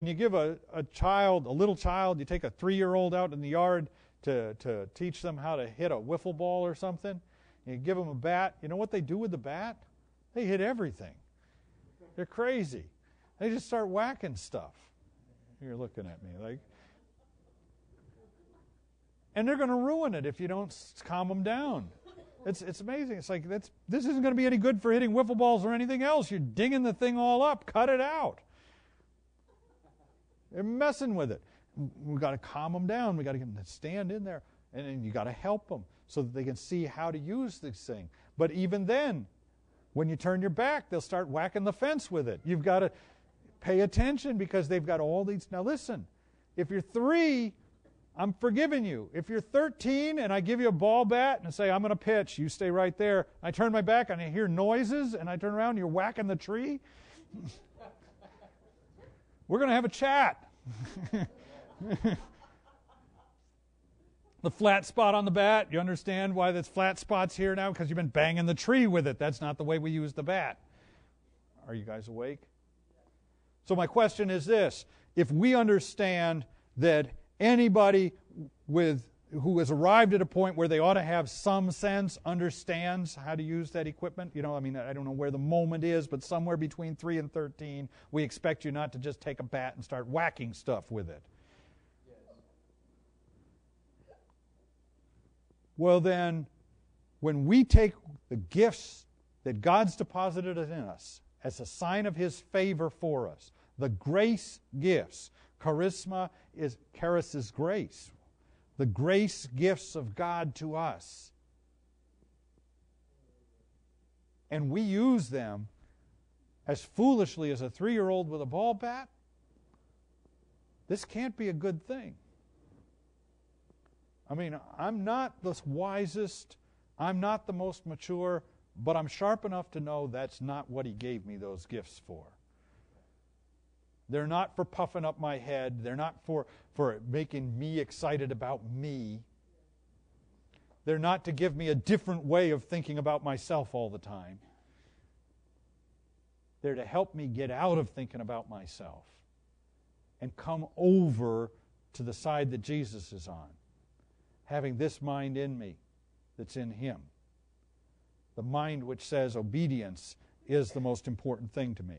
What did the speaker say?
you give a little child, you take a 3-year-old out in the yard to teach them how to hit a wiffle ball or something, and you give them a bat, you know what they do with the bat? They hit everything. They're crazy. They just start whacking stuff. You're looking at me like... And they're going to ruin it if you don't calm them down. It's amazing. It's like, this isn't going to be any good for hitting wiffle balls or anything else. You're dinging the thing all up. Cut it out. They're messing with it. We've got to calm them down. We've got to get them to stand in there. And then you've got to help them so that they can see how to use this thing. But even then, when you turn your back, they'll start whacking the fence with it. You've got to pay attention because they've got all these... Now listen, if you're 3... I'm forgiving you. If you're 13 and I give you a ball bat and say, I'm going to pitch, you stay right there. I turn my back and I hear noises and I turn around and you're whacking the tree. We're going to have a chat. The flat spot on the bat, you understand why there's flat spots here now? Because you've been banging the tree with it. That's not the way we use the bat. Are you guys awake? So my question is this. If we understand that anybody who has arrived at a point where they ought to have some sense understands how to use that equipment. I don't know where the moment is, but somewhere between 3 and 13, we expect you not to just take a bat and start whacking stuff with it. Yes. Well then, when we take the gifts that God's deposited in us as a sign of His favor for us, the grace gifts, charisma is charis is grace. The grace gifts of God to us. And we use them as foolishly as a 3-year-old with a ball bat. This can't be a good thing. I'm not the wisest, I'm not the most mature, but I'm sharp enough to know that's not what He gave me those gifts for. They're not for puffing up my head. They're not for making me excited about me. They're not to give me a different way of thinking about myself all the time. They're to help me get out of thinking about myself and come over to the side that Jesus is on, having this mind in me that's in Him. The mind which says obedience is the most important thing to me.